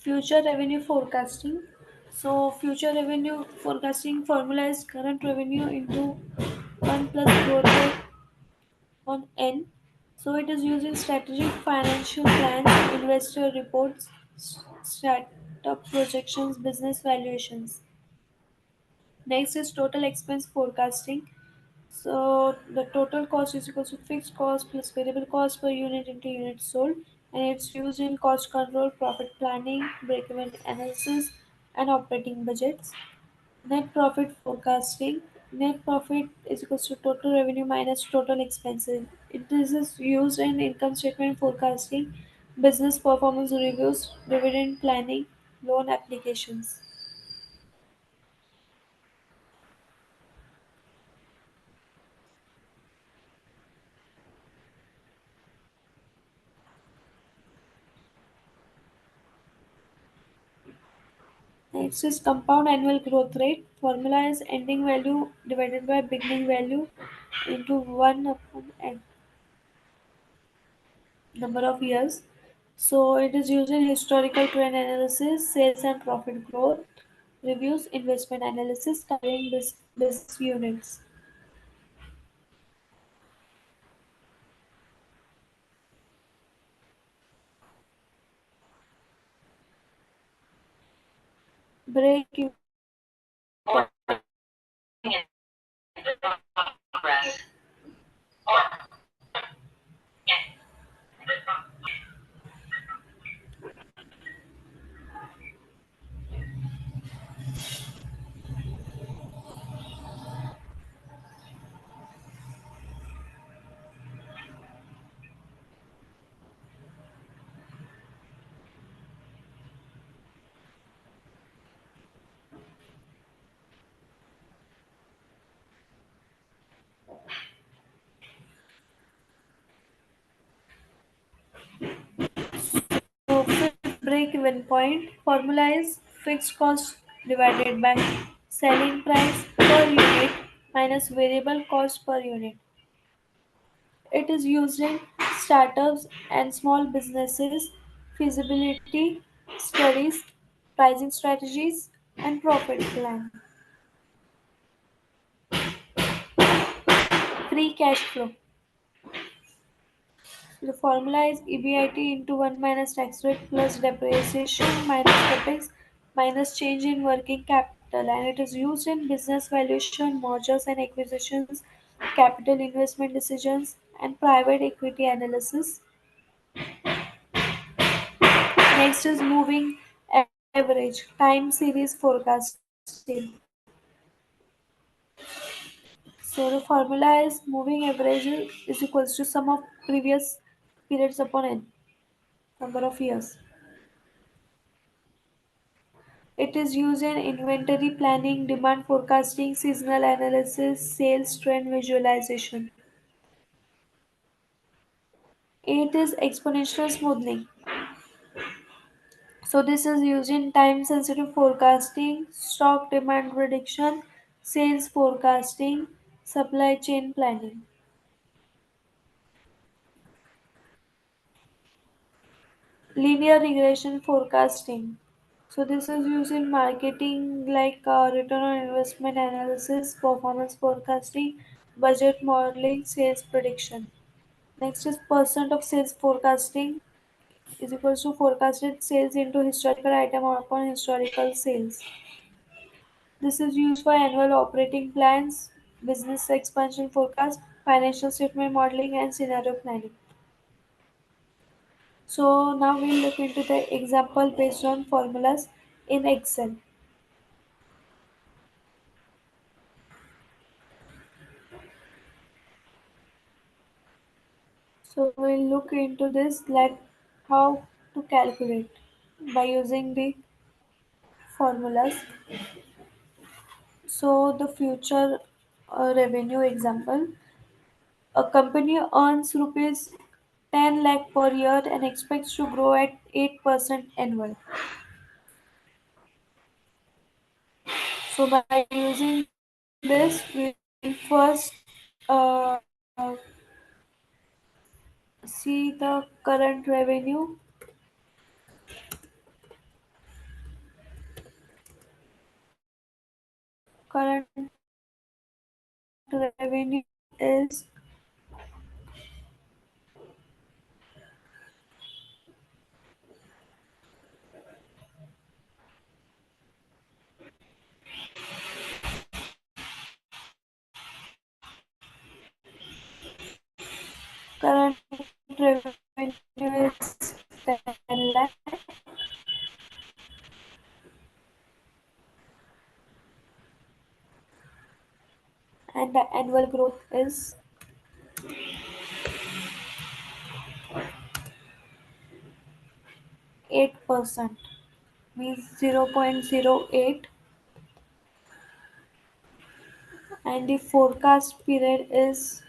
Speaker 1: Future revenue forecasting. So, future revenue forecasting formula is current revenue into 1 plus growth rate on N. So, it is using strategic financial plans, investor reports, startup projections, business valuations. Next is total expense forecasting. So the total cost is equal to fixed cost plus variable cost per unit into units sold, and it's used in cost control, profit planning, break-even analysis, and operating budgets. Net profit forecasting. Net profit is equal to total revenue minus total expenses. This is used in income statement forecasting, business performance reviews, dividend planning, loan applications. Next is compound annual growth rate. Formula is ending value divided by beginning value into 1 upon n number of years. So it is used in historical trend analysis, sales and profit growth, reviews, investment analysis, covering business units. Break even. So fifth break even point. Formula is fixed cost divided by selling price per unit minus variable cost per unit. It is used in startups and small businesses, feasibility studies, pricing strategies, and profit plan. Free cash flow. The formula is EBIT into 1 minus tax rate plus depreciation minus capex minus change in working capital, and it is used in business valuation, mergers and acquisitions, capital investment decisions, and private equity analysis. Next is moving average time series forecasting. So the formula is moving average is equals to sum of previous periods upon n number of years. It is used in inventory planning, demand forecasting, seasonal analysis, sales trend visualization. It is exponential smoothing. So this is used in time sensitive forecasting, stock demand prediction, sales forecasting, supply chain planning. Linear regression forecasting. So this is used in marketing like return on investment analysis, performance forecasting, budget modeling, sales prediction. Next is percent of sales forecasting is equals to forecasted sales into historical item upon historical sales. This is used for annual operating plans, business expansion forecast, financial statement modeling, and scenario planning. So now we'll look into the example based on formulas. in Excel. So we'll look into this, like how to calculate by using the formulas. So the future revenue example, a company earns rupees 10 lakh per year and expects to grow at 8% annual. So by using this, we will first uh, see the current revenue. Current revenue is current revenue is 10 lakh and the annual growth is 8%, means 0.08, and the forecast period is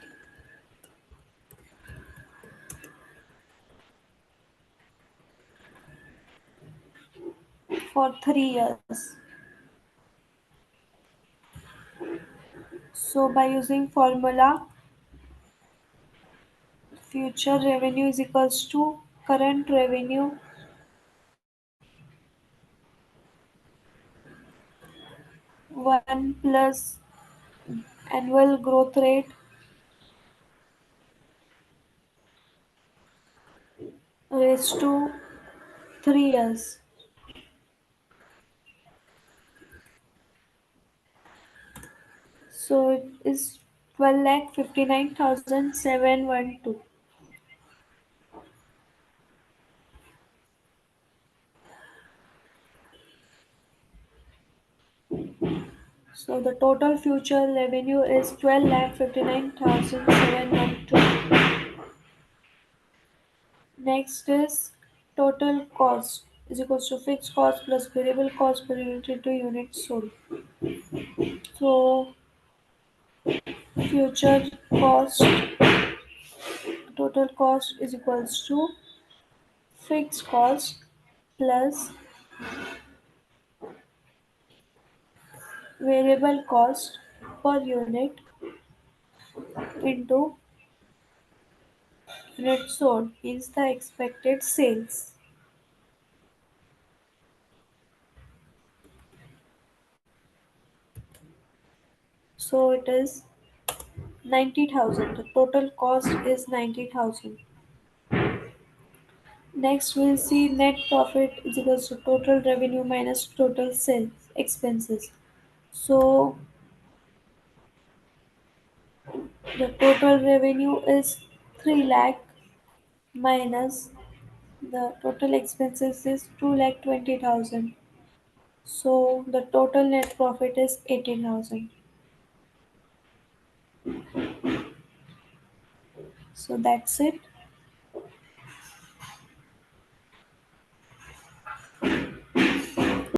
Speaker 1: for 3 years. So by using formula, future revenue is equals to current revenue 1 plus annual growth rate raised to 3 years. So it is 12,59,712. So the total future revenue is 12,59,712. Next is total cost is equals to fixed cost plus variable cost per unit into units sold. So future cost, total cost is equals to fixed cost plus variable cost per unit into unit sold is the expected sales. So it is 90,000. The total cost is 90,000. Next, we'll see net profit is equals to total revenue minus total sales expenses. So the total revenue is 3 lakh minus the total expenses is 2 lakh 20,000. So the total net profit is 18,000. So that's it.